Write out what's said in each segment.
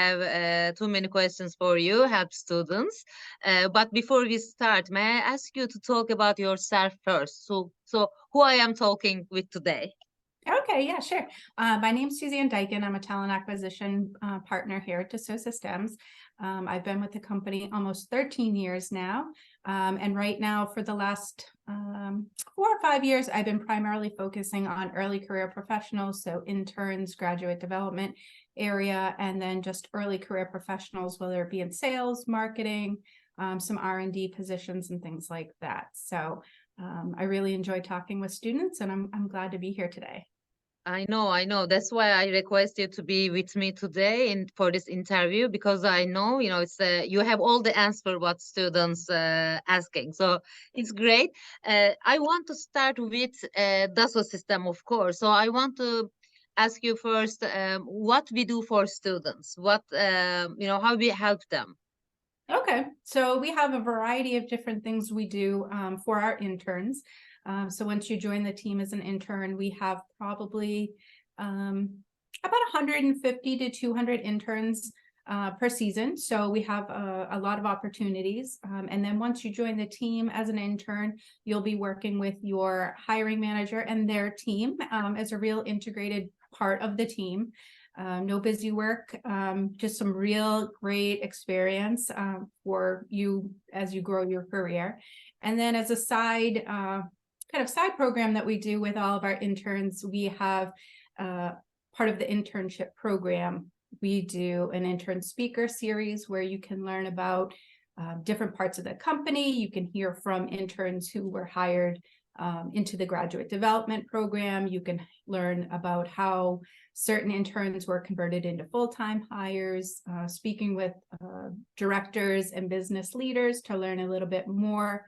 have too many questions for you, help students. But before we start, may I ask you to talk about yourself first? So who I am talking with today? Okay, yeah, sure. My name's Suzanne Diekan. I'm a talent acquisition partner here at Dassault Systèmes. I've been with the company almost 13 years now. And right now, for the last 4 or 5 years, I've been primarily focusing on early career professionals, so interns, graduate development area, and then just early career professionals, whether it be in sales, marketing, some R&D positions and things like that. So I really enjoy talking with students, and I'm glad to be here today. I know. That's why I request you to be with me today for this interview, because I know, it's you have all the answer what students asking. So it's great. I want to start with Dassault system, of course. So I want to ask you first what we do for students, how we help them. Okay, so we have a variety of different things we do for our interns. So once you join the team as an intern, we have probably about 150 to 200 interns per season. So we have a lot of opportunities. And then once you join the team as an intern, you'll be working with your hiring manager and their team as a real integrated part of the team. No busy work, just some real great experience for you as you grow your career. And then as a side side program that we do with all of our interns, we have part of the internship program. We do an intern speaker series where you can learn about different parts of the company. You can hear from interns who were hired into the graduate development program. You can learn about how certain interns were converted into full-time hires, speaking with directors and business leaders to learn a little bit more.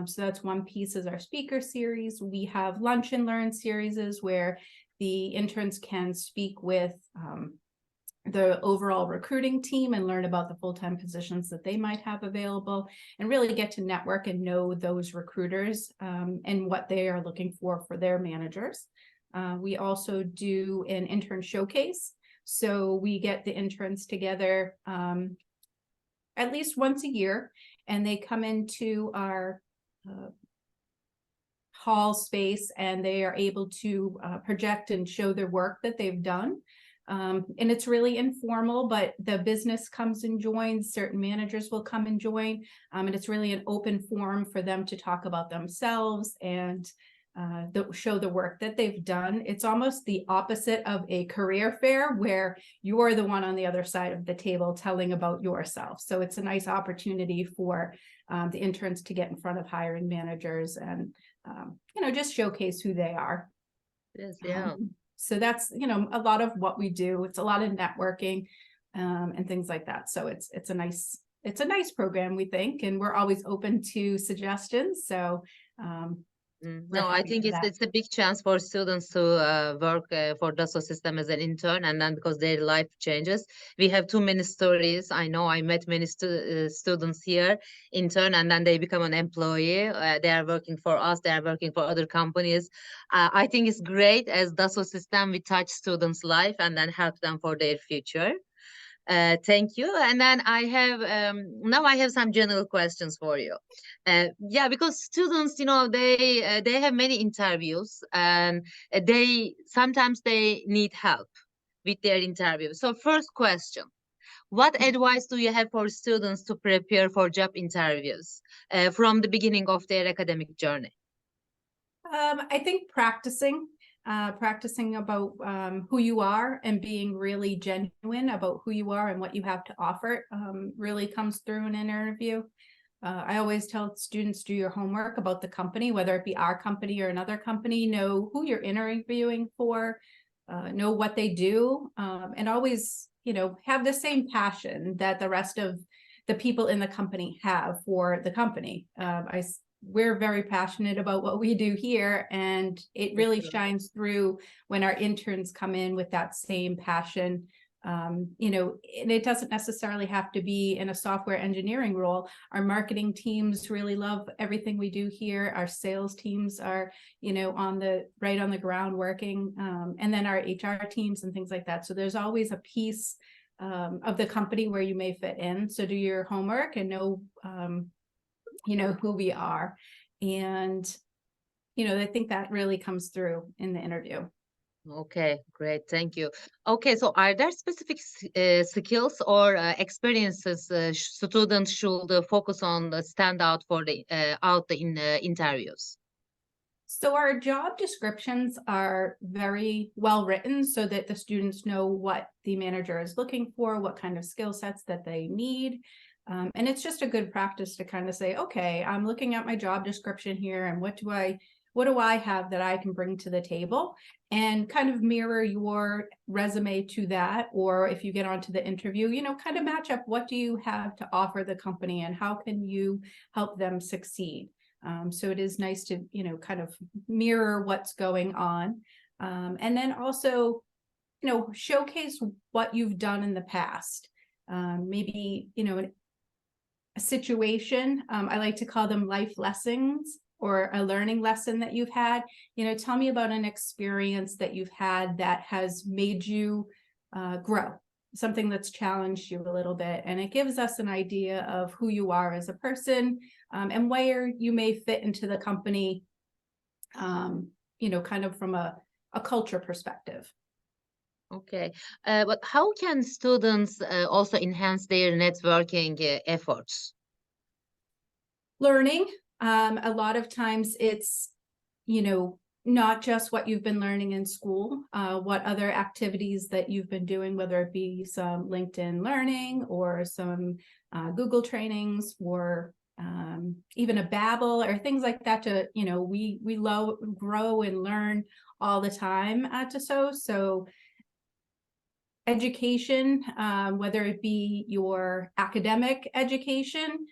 So that's one piece is our speaker series. We have lunch and learn series where the interns can speak with the overall recruiting team and learn about the full-time positions that they might have available and really get to network and know those recruiters and what they are looking for their managers. We also do an intern showcase. So we get the interns together at least once a year, and they come into our hall space and they are able to project and show their work that they've done. And it's really informal, but the business comes and joins, certain managers will come and join, and it's really an open forum for them to talk about themselves and show the work that they've done. It's almost the opposite of a career fair where you're the one on the other side of the table telling about yourself. So it's a nice opportunity for the interns to get in front of hiring managers and, just showcase who they are. Yes, yeah. So that's, a lot of what we do. It's a lot of networking and things like that. So it's a nice program, we think, and we're always open to suggestions. So no, I think it's a big chance for students to work for Dassault System as an intern, and then because their life changes. We have too many stories. I know I met many students here, intern, and then they become an employee. They are working for us. They are working for other companies. I think it's great as Dassault System. We touch students' life and then help them for their future. Thank you. And then now I have some general questions for you. Because students, they have many interviews and sometimes they need help with their interview. So first question, what advice do you have for students to prepare for job interviews from the beginning of their academic journey? I think practicing about who you are and being really genuine about who you are and what you have to offer really comes through in an interview. I always tell students, do your homework about the company, whether it be our company or another company, know who you're interviewing for, know what they do, and always, have the same passion that the rest of the people in the company have for the company. We're very passionate about what we do here, and it really shines through when our interns come in with that same passion. And it doesn't necessarily have to be in a software engineering role. Our marketing teams really love everything we do here. Our sales teams are, on the ground working, and then our HR teams and things like that. So there's always a piece of the company where you may fit in. So do your homework and know, who we are. And, I think that really comes through in the interview. Okay, great. Thank you. Okay, so are there specific skills or experiences students should focus on stand out for the in interviews? So our job descriptions are very well written so that the students know what the manager is looking for, what kind of skill sets that they need. And it's just a good practice to kind of say, okay, I'm looking at my job description here, and what do I have that I can bring to the table, and kind of mirror your resume to that. Or if you get onto the interview, kind of match up, what do you have to offer the company and how can you help them succeed? So it is nice to, kind of mirror what's going on. And then also, showcase what you've done in the past. Maybe, a situation, I like to call them life lessons or a learning lesson that you've had. Tell me about an experience that you've had that has made you grow, something that's challenged you a little bit. And it gives us an idea of who you are as a person, and where you may fit into the company, kind of from a culture perspective. Okay, but how can students also enhance their networking efforts? Learning. A lot of times it's, not just what you've been learning in school, what other activities that you've been doing, whether it be some LinkedIn learning or some Google trainings, or even a Babbel or things like that. To we grow and learn all the time at Dassault. So education, whether it be your academic education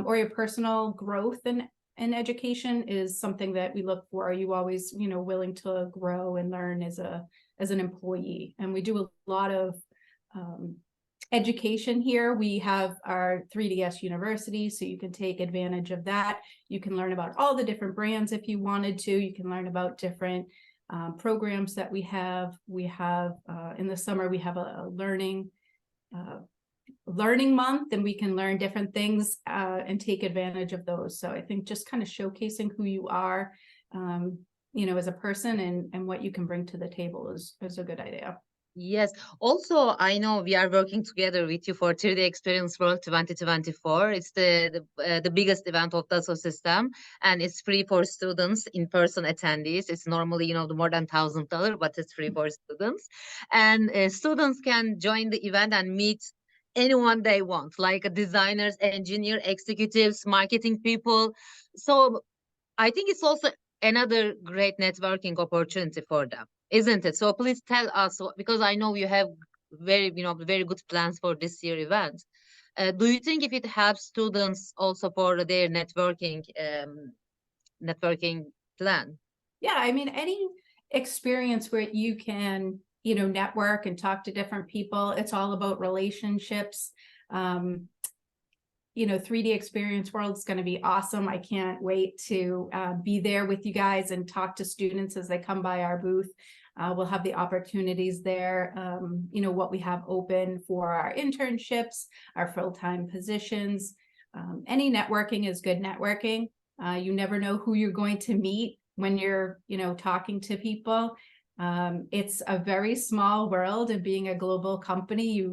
or your personal growth in education, is something that we look for. Are you always willing to grow and learn as an employee? And we do a lot of education here. We have our 3DS University, so you can take advantage of that. You can learn about all the different brands if you wanted to. You can learn about different programs that we have. We have in the summer, we have a learning month, and we can learn different things and take advantage of those. So I think just kind of showcasing who you are, as a person, and what you can bring to the table is a good idea. Yes. Also, I know we are working together with you for 3D Experience World 2024. It's the biggest event of Dassault System, and it's free for students, in-person attendees. It's normally, the more than $1,000, but it's free for students. And students can join the event and meet anyone they want, like designers, engineer, executives, marketing people. So I think it's also another great networking opportunity for them, isn't it? So please tell us, because I know you have very good plans for this year event. Do you think if it helps students also for their networking plan? Yeah, I mean, any experience where you can, network and talk to different people, it's all about relationships. 3D Experience World is going to be awesome. I can't wait to be there with you guys and talk to students as they come by our booth. We'll have the opportunities there, what we have open for our internships, our full-time positions. Any networking is good networking. You never know who you're going to meet when you're, talking to people. It's a very small world, and being a global company,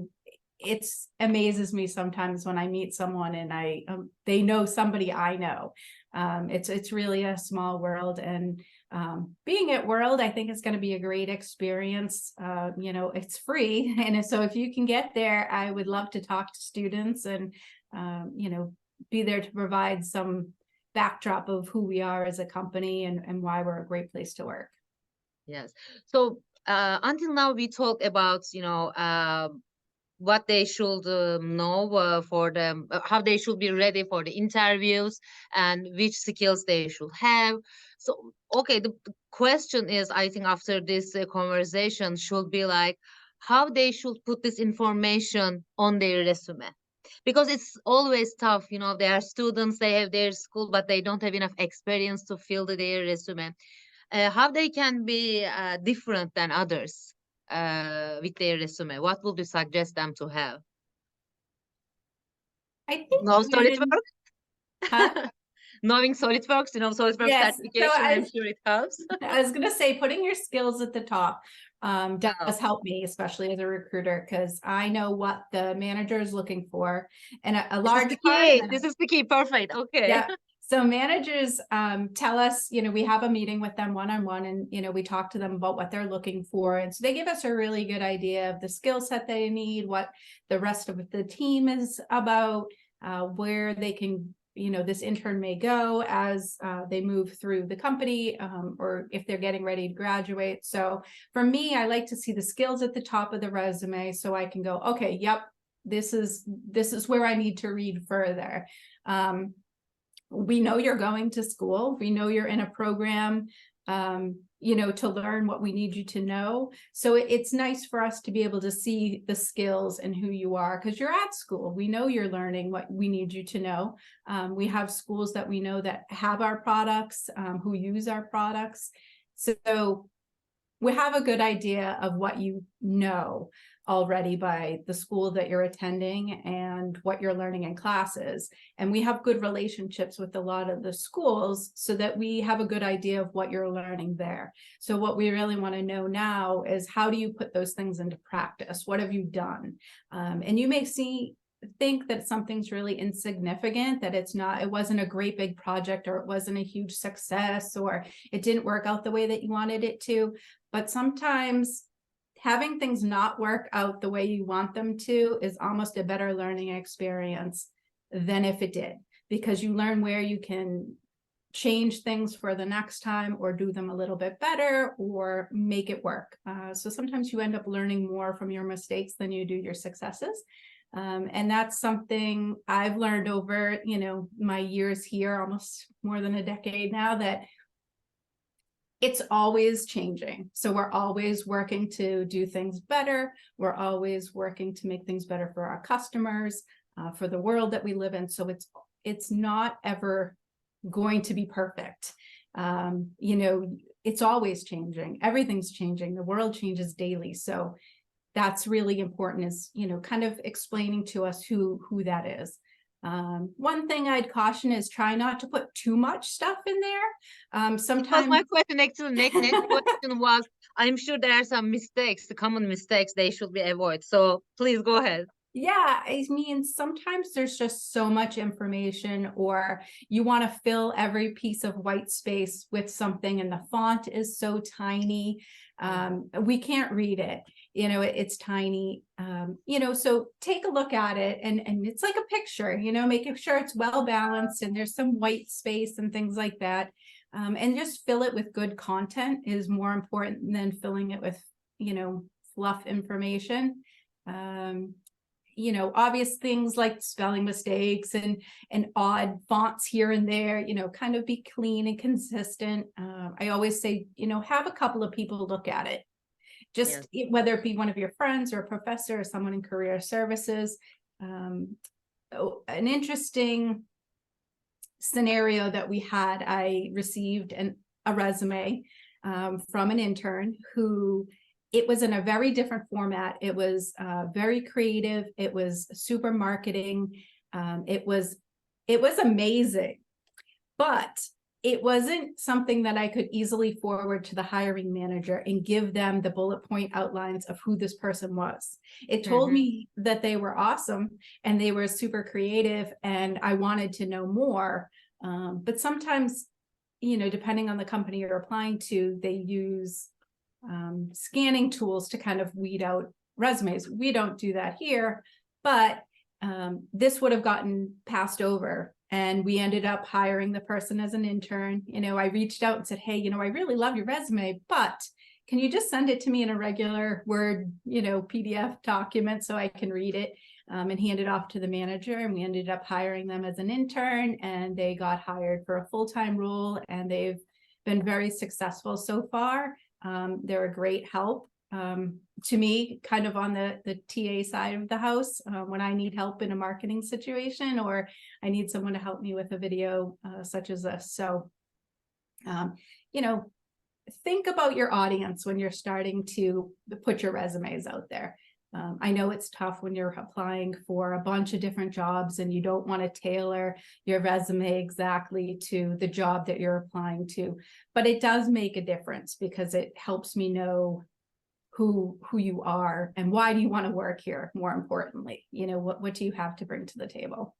it amazes me sometimes when I meet someone and they know somebody I know. It's really a small world, and being at World, I think, is going to be a great experience. It's free, and so if you can get there, I would love to talk to students and be there to provide some backdrop of who we are as a company and why we're a great place to work. Yes. So until now we talked about what they should know for them, how they should be ready for the interviews, and which skills they should have. So, okay, the question is, I think after this conversation should be like, how they should put this information on their resume. Because it's always tough, there are students, they have their school, but they don't have enough experience to fill their resume. How they can be different than others. with their resume? What would you suggest them to have? I think No when, SolidWorks? huh? Knowing SolidWorks, SolidWorks Yes. So certification, I'm sure it helps. I was gonna say putting your skills at the top Oh, does help me, especially as a recruiter, because I know what the manager is looking for. And a this is large the part key. of This is the key. Perfect. Okay. yeah. So managers tell us, we have a meeting with them one-on-one, and we talk to them about what they're looking for. And so they give us a really good idea of the skill set they need, what the rest of the team is about, where they can, this intern may go as they move through the company, or if they're getting ready to graduate. So for me, I like to see the skills at the top of the resume so I can go, okay, yep, this is where I need to read further. We know you're going to school. We know you're in a program, to learn what we need you to know. So it's nice for us to be able to see the skills and who you are, because you're at school. We know you're learning what we need you to know. We have schools that we know that have our products, who use our products. So we have a good idea of what you know already by the school that you're attending and what you're learning in classes. And we have good relationships with a lot of the schools so that we have a good idea of what you're learning there. So what we really want to know now is, how do you put those things into practice? What have you done? And you may think that something's really insignificant, that it wasn't a great big project, or it wasn't a huge success, or it didn't work out the way that you wanted it to. But sometimes having things not work out the way you want them to is almost a better learning experience than if it did, because you learn where you can change things for the next time, or do them a little bit better, or make it work. So sometimes you end up learning more from your mistakes than you do your successes. And that's something I've learned over, my years here, almost more than a decade now, that it's always changing. So we're always working to do things better. We're always working to make things better for our customers, for the world that we live in. So it's not ever going to be perfect. It's always changing. Everything's changing. The world changes daily. So that's really important, is, kind of explaining to us who that is. One thing I'd caution is try not to put too much stuff in there. Sometimes My question, actually, next question was, I'm sure there are some mistakes, the common mistakes they should be avoided. So please go ahead. Yeah, I mean, sometimes there's just so much information, or you want to fill every piece of white space with something, and the font is so tiny. We can't read it. It's tiny. So take a look at it, and it's like a picture, making sure it's well balanced and there's some white space and things like that. And just fill it with good content is more important than filling it with, fluff information. Obvious things like spelling mistakes and odd fonts here and there, kind of be clean and consistent. I always say, have a couple of people look at it. Just whether it be one of your friends or a professor or someone in career services. An interesting scenario that we had, I received a resume from an intern who, it was in a very different format. It was very creative. It was super marketing. It was amazing, but it wasn't something that I could easily forward to the hiring manager and give them the bullet point outlines of who this person was. It told me that they were awesome and they were super creative, and I wanted to know more. But sometimes, depending on the company you're applying to, they use scanning tools to kind of weed out resumes. We don't do that here, but this would have gotten passed over, and we ended up hiring the person as an intern. I reached out and said, hey, I really love your resume, but can you just send it to me in a regular Word, PDF document so I can read it, and hand it off to the manager. And we ended up hiring them as an intern, and they got hired for a full-time role, and they've been very successful so far. They're a great help to me, kind of on the TA side of the house, when I need help in a marketing situation, or I need someone to help me with a video such as this. So, think about your audience when you're starting to put your resumes out there. I know it's tough when you're applying for a bunch of different jobs and you don't want to tailor your resume exactly to the job that you're applying to, but it does make a difference because it helps me know who you are and why do you want to work here. More importantly, what do you have to bring to the table?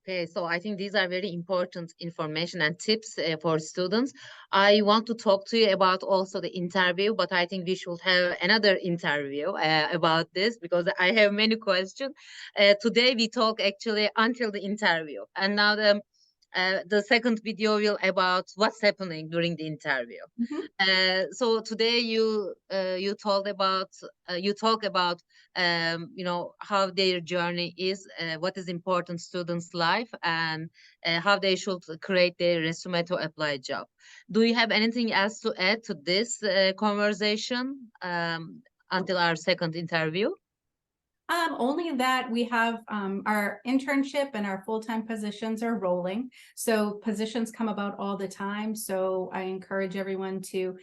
Okay, so I think these are very important information and tips for students. I want to talk to you about also the interview, but I think we should have another interview about this because I have many questions. Today we talk actually until the interview, and now the second video will about what's happening during the interview. So today you talk about how their journey is, what is important students' life, and how they should create their resume to apply job. Do you have anything else to add to this conversation until our second interview? Only that we have our internship and our full-time positions are rolling. So positions come about all the time. So I encourage everyone to,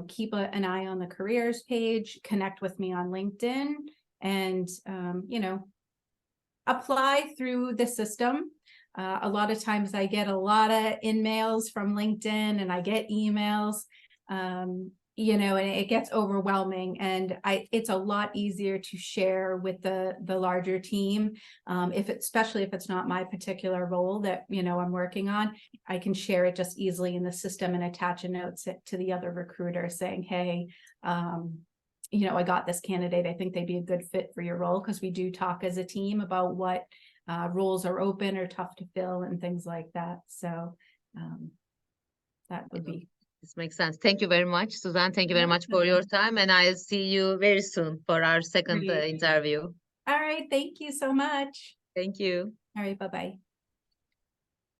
keep an eye on the careers page, connect with me on LinkedIn, and, apply through the system. A lot of times I get a lot of in-mails from LinkedIn and I get emails. And it gets overwhelming, and it's a lot easier to share with the larger team. Especially if it's not my particular role that, I'm working on, I can share it just easily in the system and attach a note to the other recruiter saying, hey, I got this candidate. I think they'd be a good fit for your role, because we do talk as a team about what roles are open or tough to fill and things like that. So that would be. This makes sense. Thank you very much, Suzanne. Thank you very much for your time. And I'll see you very soon for our second interview. All right. Thank you so much. Thank you. All right. Bye-bye.